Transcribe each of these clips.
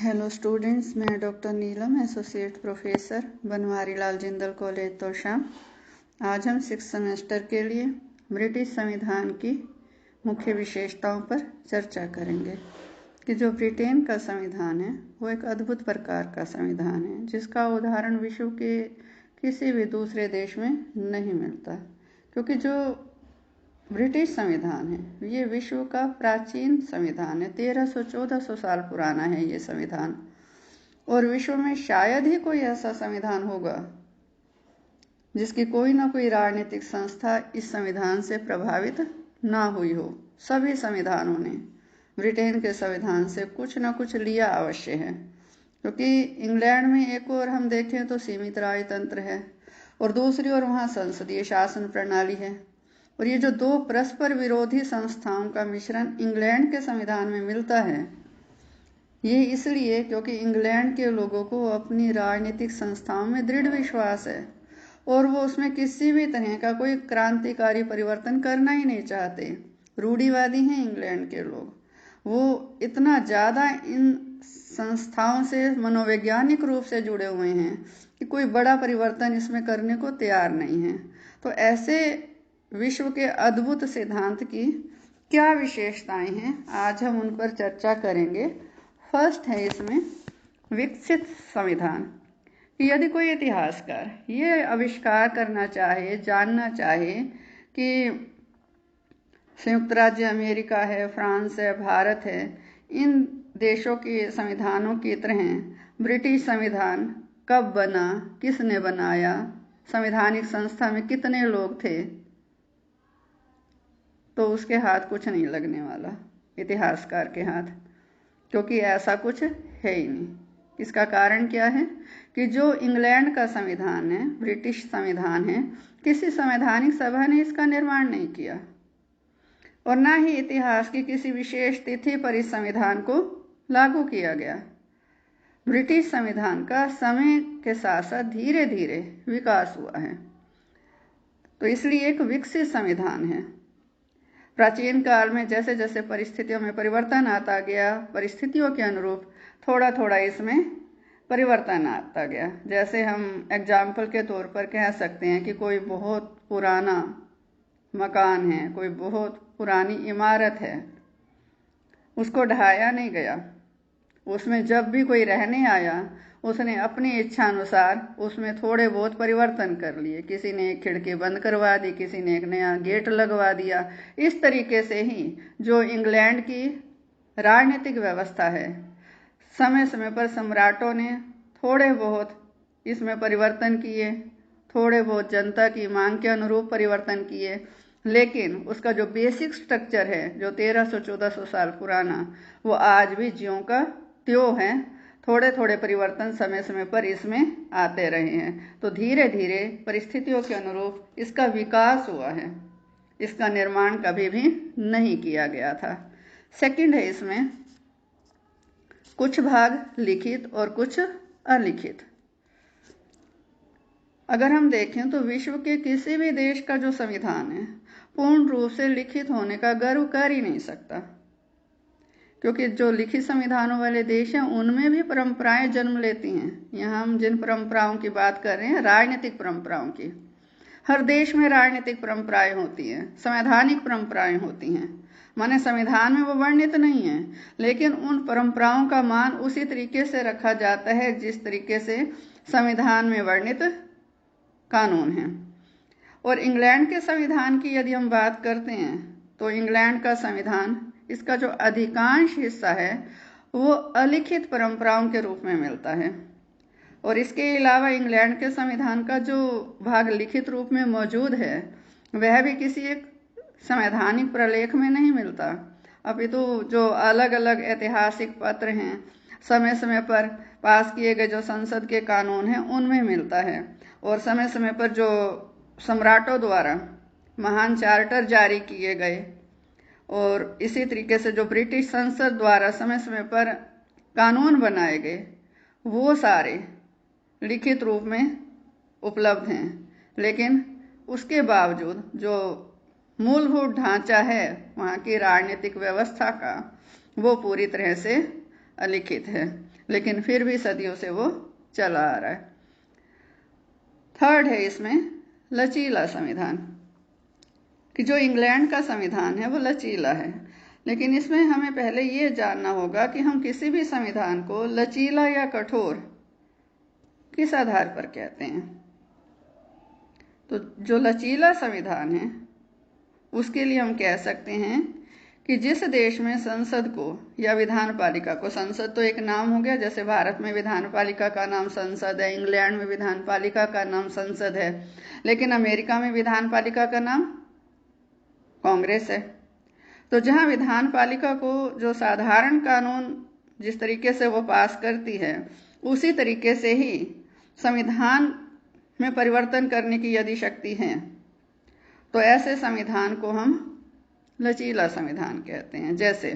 Hello students, मैं doctor नीलम, associate professor, Banwari Lal Jindal college Tosham. आज हम 6th सेमेस्टर के लिए ब्रिटिश संविधान की मुख्य विशेषताओं पर चर्चा करेंगे कि जो ब्रिटेन का संविधान है वो एक अद्भुत प्रकार का संविधान है जिसका उदाहरण विश्व के किसी भी दूसरे देश में नहीं मिलता, क्योंकि जो ब्रिटिश संविधान है ये विश्व का प्राचीन संविधान है। 1300-1400 साल पुराना है ये संविधान, और विश्व में शायद ही कोई ऐसा संविधान होगा जिसकी कोई ना कोई राजनीतिक संस्था इस संविधान से प्रभावित ना हुई हो। सभी संविधानों ने ब्रिटेन के संविधान से कुछ ना कुछ लिया अवश्य है, क्योंकि इंग्लैंड में एक और हम देखें तो सीमित राजतंत्र है और दूसरी ओर वहाँ संसदीय शासन प्रणाली है। और ये जो दो परस्पर विरोधी संस्थाओं का मिश्रण इंग्लैंड के संविधान में मिलता है, ये इसलिए क्योंकि इंग्लैंड के लोगों को अपनी राजनीतिक संस्थाओं में दृढ़ विश्वास है और वो उसमें किसी भी तरह का कोई क्रांतिकारी परिवर्तन करना ही नहीं चाहते। रूढ़िवादी हैं इंग्लैंड के लोग, वो इतना ज़्यादा इन संस्थाओं से मनोवैज्ञानिक रूप से जुड़े हुए हैं कि कोई बड़ा परिवर्तन इसमें करने को तैयार नहीं है। तो ऐसे विश्व के अद्भुत सिद्धांत की क्या विशेषताएं हैं, आज हम उन पर चर्चा करेंगे। फर्स्ट है इसमें विकसित संविधान। यदि कोई इतिहासकार ये आविष्कार करना चाहे, जानना चाहे कि संयुक्त राज्य अमेरिका है, फ्रांस है, भारत है, इन देशों के संविधानों की तरह ब्रिटिश संविधान कब बना, किसने बनाया, संवैधानिक संस्था में कितने लोग थे, तो उसके हाथ कुछ नहीं लगने वाला, इतिहासकार के हाथ, क्योंकि ऐसा कुछ है ही नहीं। इसका कारण क्या है कि जो इंग्लैंड का संविधान है, ब्रिटिश संविधान है, किसी संवैधानिक सभा ने इसका निर्माण नहीं किया और ना ही इतिहास की किसी विशेष तिथि पर इस संविधान को लागू किया गया। ब्रिटिश संविधान का समय के साथ साथ धीरे धीरे विकास हुआ है, तो इसलिए एक विकसित संविधान है। प्राचीन काल में जैसे जैसे परिस्थितियों में परिवर्तन आता गया, परिस्थितियों के अनुरूप थोड़ा थोड़ा इसमें परिवर्तन आता गया। जैसे हम एग्जाम्पल के तौर पर कह सकते हैं कि कोई बहुत पुराना मकान है, कोई बहुत पुरानी इमारत है, उसको ढाया नहीं गया, उसमें जब भी कोई रहने आया उसने अपनी इच्छा अनुसार उसमें थोड़े बहुत परिवर्तन कर लिए। किसी ने एक खिड़की बंद करवा दी, किसी ने एक नया गेट लगवा दिया। इस तरीके से ही जो इंग्लैंड की राजनीतिक व्यवस्था है, समय समय पर सम्राटों ने थोड़े बहुत इसमें परिवर्तन किए, थोड़े बहुत जनता की मांग के अनुरूप परिवर्तन किए, लेकिन उसका जो बेसिक स्ट्रक्चर है, जो 1300-1400 साल पुराना, वो आज भी ज्यों का त्यों है। थोड़े थोड़े परिवर्तन समय समय पर इसमें आते रहे हैं, तो धीरे धीरे परिस्थितियों के अनुरूप इसका विकास हुआ है, इसका निर्माण कभी भी नहीं किया गया था। सेकंड है इसमें कुछ भाग लिखित और कुछ अलिखित। अगर हम देखें तो विश्व के किसी भी देश का जो संविधान है पूर्ण रूप से लिखित होने का गर्व कर ही नहीं सकता, क्योंकि जो लिखित संविधानों वाले देश हैं उनमें भी परंपराएं जन्म लेती हैं। यहाँ हम जिन परंपराओं की बात कर रहे हैं, राजनीतिक परंपराओं की, हर देश में राजनीतिक परंपराएं होती हैं, संवैधानिक परंपराएं होती हैं। माने संविधान में वो वर्णित नहीं है, लेकिन उन परंपराओं का मान उसी तरीके से रखा जाता है जिस तरीके से संविधान में वर्णित कानून है। और इंग्लैंड के संविधान की यदि हम बात करते हैं तो इंग्लैंड का संविधान, इसका जो अधिकांश हिस्सा है वो अलिखित परंपराओं के रूप में मिलता है। और इसके अलावा इंग्लैंड के संविधान का जो भाग लिखित रूप में मौजूद है वह भी किसी एक संवैधानिक प्रलेख में नहीं मिलता, अपितु जो अलग अलग ऐतिहासिक पत्र हैं, समय समय पर पास किए गए जो संसद के कानून हैं उनमें मिलता है। और समय समय पर जो सम्राटों द्वारा महान चार्टर जारी किए गए और इसी तरीके से जो ब्रिटिश संसद द्वारा समय समय पर कानून बनाए गए, वो सारे लिखित रूप में उपलब्ध हैं। लेकिन उसके बावजूद जो मूलभूत ढांचा है वहाँ की राजनीतिक व्यवस्था का, वो पूरी तरह से अलिखित है, लेकिन फिर भी सदियों से वो चला आ रहा है। थर्ड है इसमें लचीला संविधान, कि जो इंग्लैंड का संविधान है वो लचीला है, लेकिन इसमें हमें पहले ये जानना होगा कि हम किसी भी संविधान को लचीला या कठोर किस आधार पर कहते हैं। तो जो लचीला संविधान है उसके लिए हम कह सकते हैं कि जिस देश में संसद को या विधान पालिका को, संसद तो एक नाम हो गया, जैसे भारत में विधान पालिका का नाम संसद है, इंग्लैंड में विधान पालिका का नाम संसद है, लेकिन अमेरिका में विधान पालिका का नाम कांग्रेस है। तो जहां विधान पालिका को जो साधारण कानून जिस तरीके से वो पास करती है, उसी तरीके से ही संविधान में परिवर्तन करने की यदि शक्ति है, तो ऐसे संविधान को हम लचीला संविधान कहते हैं। जैसे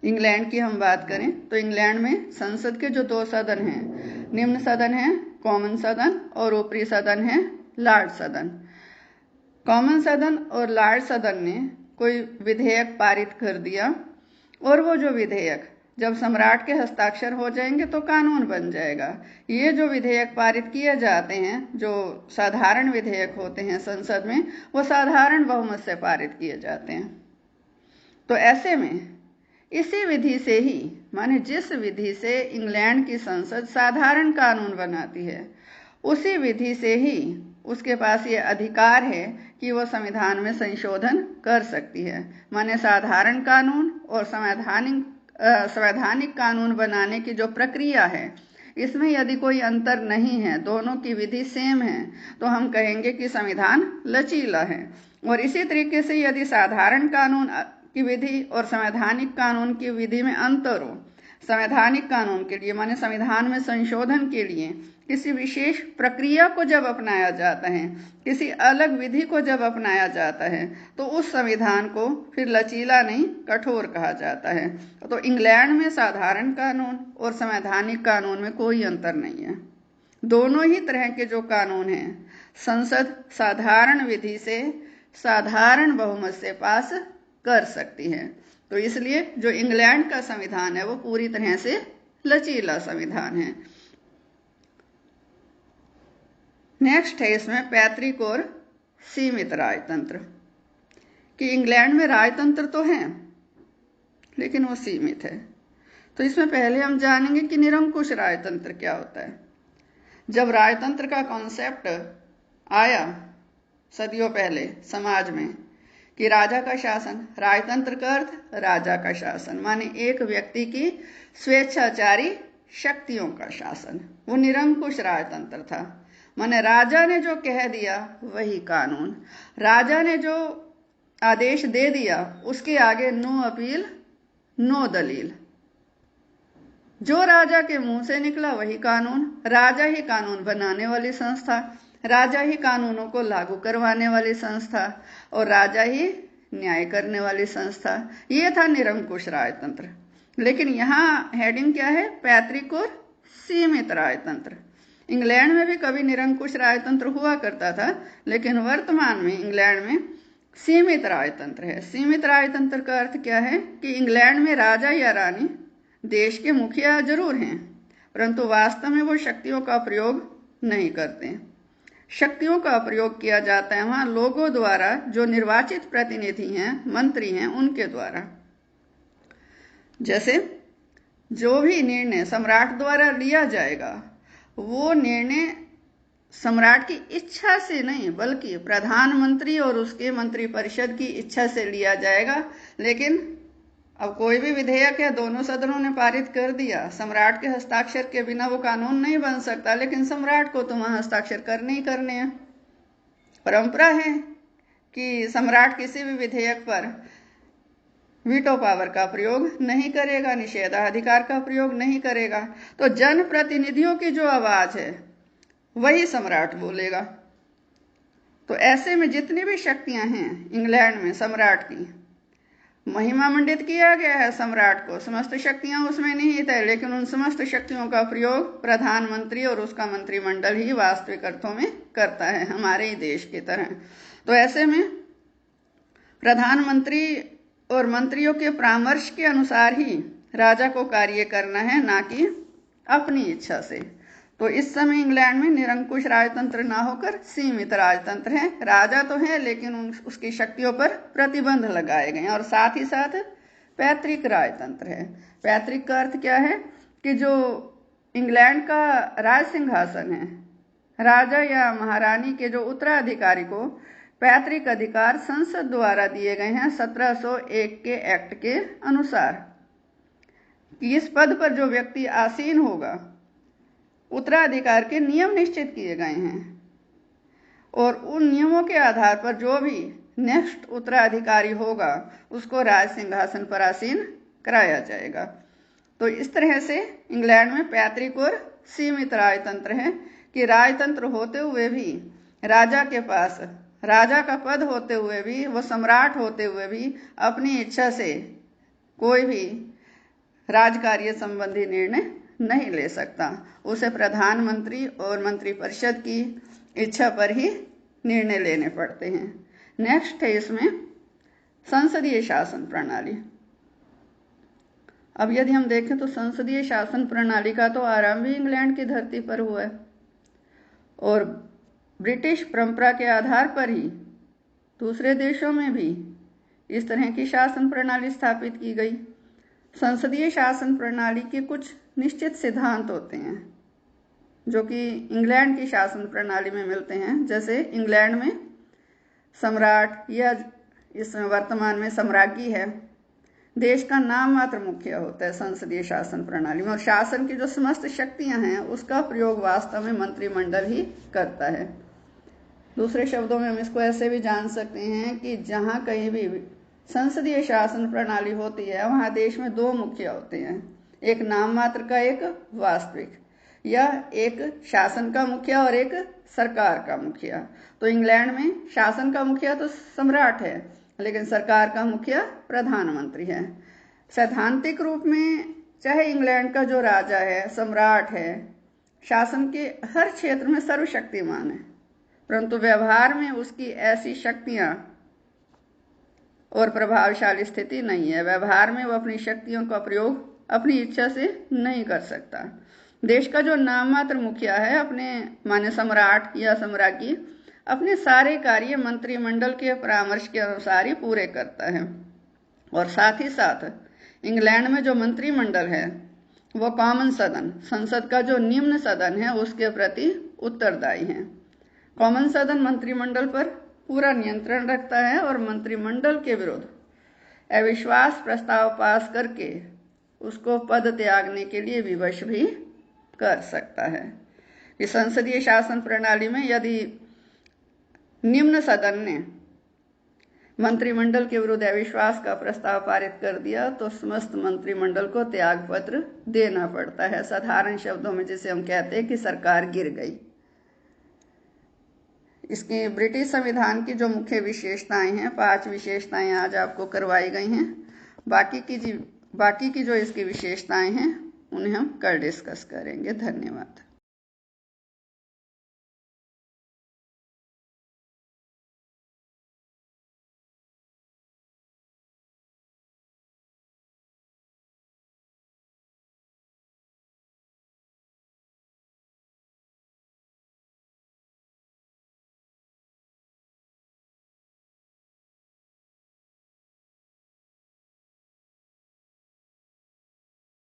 इंग्लैंड की हम बात करें तो इंग्लैंड में संसद के जो 2 सदन हैं, निम्न सदन है कॉमन सदन और ऊपरी सदन है लॉर्ड सदन। कॉमन सदन और लॉर्ड सदन ने कोई विधेयक पारित कर दिया, और वो जो विधेयक जब सम्राट के हस्ताक्षर हो जाएंगे तो कानून बन जाएगा। ये जो विधेयक पारित किए जाते हैं, जो साधारण विधेयक होते हैं संसद में, वो साधारण बहुमत से पारित किए जाते हैं। तो ऐसे में इसी विधि से ही, माने जिस विधि से इंग्लैंड की संसद साधारण कानून बनाती है, उसी विधि से ही उसके पास ये अधिकार है कि वो संविधान में संशोधन कर सकती है। माने साधारण कानून और संवैधानिक कानून बनाने की जो प्रक्रिया है, इसमें यदि कोई अंतर नहीं है, दोनों की विधि सेम है, तो हम कहेंगे कि संविधान लचीला है। और इसी तरीके से यदि साधारण कानून की विधि और संवैधानिक कानून की विधि में अंतर हो, संवैधानिक कानून के लिए माने संविधान में संशोधन के लिए किसी विशेष प्रक्रिया को जब अपनाया जाता है, किसी अलग विधि को जब अपनाया जाता है, तो उस संविधान को फिर लचीला नहीं कठोर कहा जाता है। तो इंग्लैंड में साधारण कानून और संवैधानिक कानून में कोई अंतर नहीं है। दोनों ही तरह के जो कानून हैं, संसद साधारण विधि से साधारण बहुमत से पास कर सकती है। तो इसलिए जो इंग्लैंड का संविधान है वो पूरी तरह से लचीला संविधान है। नेक्स्ट है इसमें पैतृक और सीमित राजतंत्र, कि इंग्लैंड में राजतंत्र तो है लेकिन वो सीमित है। तो इसमें पहले हम जानेंगे कि निरंकुश राजतंत्र क्या होता है। जब राजतंत्र का कॉन्सेप्ट आया सदियों पहले समाज में कि राजा का शासन, राजतंत्र का अर्थ राजा का शासन, माने एक व्यक्ति की स्वेच्छाचारी शक्तियों का शासन, वो निरंकुश राजतंत्र था। माने राजा ने जो कह दिया वही कानून, राजा ने जो आदेश दे दिया उसके आगे नो अपील नो दलील, जो राजा के मुंह से निकला वही कानून। राजा ही कानून बनाने वाली संस्था, राजा ही कानूनों को लागू करवाने वाली संस्था, और राजा ही न्याय करने वाली संस्था। ये था निरंकुश राजतंत्र। लेकिन यहाँ हेडिंग क्या है? पैतृक और सीमित राजतंत्र। इंग्लैंड में भी कभी निरंकुश राजतंत्र हुआ करता था, लेकिन वर्तमान में इंग्लैंड में सीमित राजतंत्र है। सीमित राजतंत्र का अर्थ क्या है कि इंग्लैंड में राजा या रानी देश के मुखिया जरूर हैं, परंतु वास्तव में वो शक्तियों का प्रयोग नहीं करते। शक्तियों का प्रयोग किया जाता है वहां लोगों द्वारा, जो निर्वाचित प्रतिनिधि हैं, मंत्री हैं, उनके द्वारा। जैसे जो भी निर्णय सम्राट द्वारा लिया जाएगा, वो निर्णय सम्राट की इच्छा से नहीं, बल्कि प्रधानमंत्री और उसके मंत्रिपरिषद की इच्छा से लिया जाएगा। लेकिन अब कोई भी विधेयक है, दोनों सदनों ने पारित कर दिया, सम्राट के हस्ताक्षर के बिना वो कानून नहीं बन सकता, लेकिन सम्राट को तो वहां हस्ताक्षर करने ही करने हैं। परंपरा है कि सम्राट किसी भी विधेयक पर वीटो पावर का प्रयोग नहीं करेगा, निषेधाधिकार का प्रयोग नहीं करेगा। तो जनप्रतिनिधियों की जो आवाज है वही सम्राट बोलेगा। तो ऐसे में जितनी भी शक्तियां हैं इंग्लैंड में, सम्राट की महिमा मंडित किया गया है सम्राट को, समस्त शक्तियां उसमें निहित है, लेकिन उन समस्त शक्तियों का प्रयोग प्रधानमंत्री और उसका मंत्रिमंडल ही वास्तविक अर्थों में करता है, हमारे ही देश की तरह। तो ऐसे में प्रधानमंत्री और मंत्रियों के परामर्श के अनुसार ही राजा को कार्य करना है, ना कि अपनी इच्छा से। तो इस समय इंग्लैंड में निरंकुश राजतंत्र ना होकर सीमित राजतंत्र है। राजा तो है लेकिन उसकी शक्तियों पर प्रतिबंध लगाए गए हैं, और साथ ही साथ पैतृक राजतंत्र है। पैतृक का अर्थ क्या है कि जो इंग्लैंड का राज सिंहासन है, राजा या महारानी के जो उत्तराधिकारी को पैतृक अधिकार संसद द्वारा दिए गए हैं 1701 के एक्ट के अनुसार, कि इस पद पर जो व्यक्ति आसीन होगा उत्तराधिकार के नियम निश्चित किए गए हैं, और उन नियमों के आधार पर जो भी नेक्स्ट उत्तराधिकारी होगा उसको राज सिंहासन पर आसीन कराया जाएगा। तो इस तरह से इंग्लैंड में पैतृक और सीमित राजतंत्र है कि राजतंत्र होते हुए भी राजा के पास राजा का पद होते हुए भी, वो सम्राट होते हुए भी अपनी इच्छा से कोई भी राजकार्य संबंधी निर्णय नहीं ले सकता। उसे प्रधानमंत्री और मंत्रिपरिषद की इच्छा पर ही निर्णय लेने पड़ते हैं। नेक्स्ट है इसमें संसदीय शासन प्रणाली। अब यदि हम देखें तो संसदीय शासन प्रणाली का तो आरंभ भी इंग्लैंड की धरती पर हुआ है, और ब्रिटिश परंपरा के आधार पर ही दूसरे देशों में भी इस तरह की शासन प्रणाली स्थापित की गई। संसदीय शासन प्रणाली के कुछ निश्चित सिद्धांत होते हैं जो कि इंग्लैंड की शासन प्रणाली में मिलते हैं। जैसे इंग्लैंड में सम्राट या इसमें वर्तमान में सम्राज्ञी है, देश का नाम मात्र मुखिया होता है संसदीय शासन प्रणाली में, और शासन की जो समस्त शक्तियां हैं उसका प्रयोग वास्तव में मंत्रिमंडल ही करता है। दूसरे शब्दों में हम इसको ऐसे भी जान सकते हैं कि जहां कहीं भी संसदीय शासन प्रणाली होती है वहां देश में दो मुखिया होते हैं, एक नाम मात्र का, एक वास्तविक, या एक शासन का मुखिया और एक सरकार का मुखिया। तो इंग्लैंड में शासन का मुखिया तो सम्राट है, लेकिन सरकार का मुखिया प्रधानमंत्री है। सैद्धांतिक रूप में चाहे इंग्लैंड का जो राजा है, सम्राट है, शासन के हर क्षेत्र में सर्वशक्तिमान है, परंतु व्यवहार में उसकी ऐसी शक्तियां और प्रभावशाली स्थिति नहीं है। व्यवहार में वो अपनी शक्तियों का प्रयोग अपनी इच्छा से नहीं कर सकता। देश का जो नाम मात्र मुखिया है, अपने माने सम्राट या सम्राज्ञी, अपने सारे कार्य मंत्रिमंडल के परामर्श के अनुसार ही पूरे करता है। और साथ ही साथ इंग्लैंड में जो मंत्रिमंडल है वो कॉमन सदन, संसद का जो निम्न सदन है, उसके प्रति उत्तरदायी है। कॉमन सदन मंत्रिमंडल पर पूरा नियंत्रण रखता है और मंत्रिमंडल के विरुद्ध अविश्वास प्रस्ताव पास करके उसको पद त्यागने के लिए विवश भी कर सकता है। इस संसदीय शासन प्रणाली में यदि निम्न सदन ने मंत्रिमंडल के विरुद्ध अविश्वास का प्रस्ताव पारित कर दिया तो समस्त मंत्रिमंडल को त्याग पत्र देना पड़ता है। साधारण शब्दों में जिसे हम कहते हैं कि सरकार गिर गई। इसके ब्रिटिश संविधान की जो मुख्य विशेषताएं हैं, 5 विशेषताएं आज आपको करवाई गई हैं। बाकी की जो इसकी विशेषताएं हैं उन्हें हम कल डिस्कस करेंगे। धन्यवाद।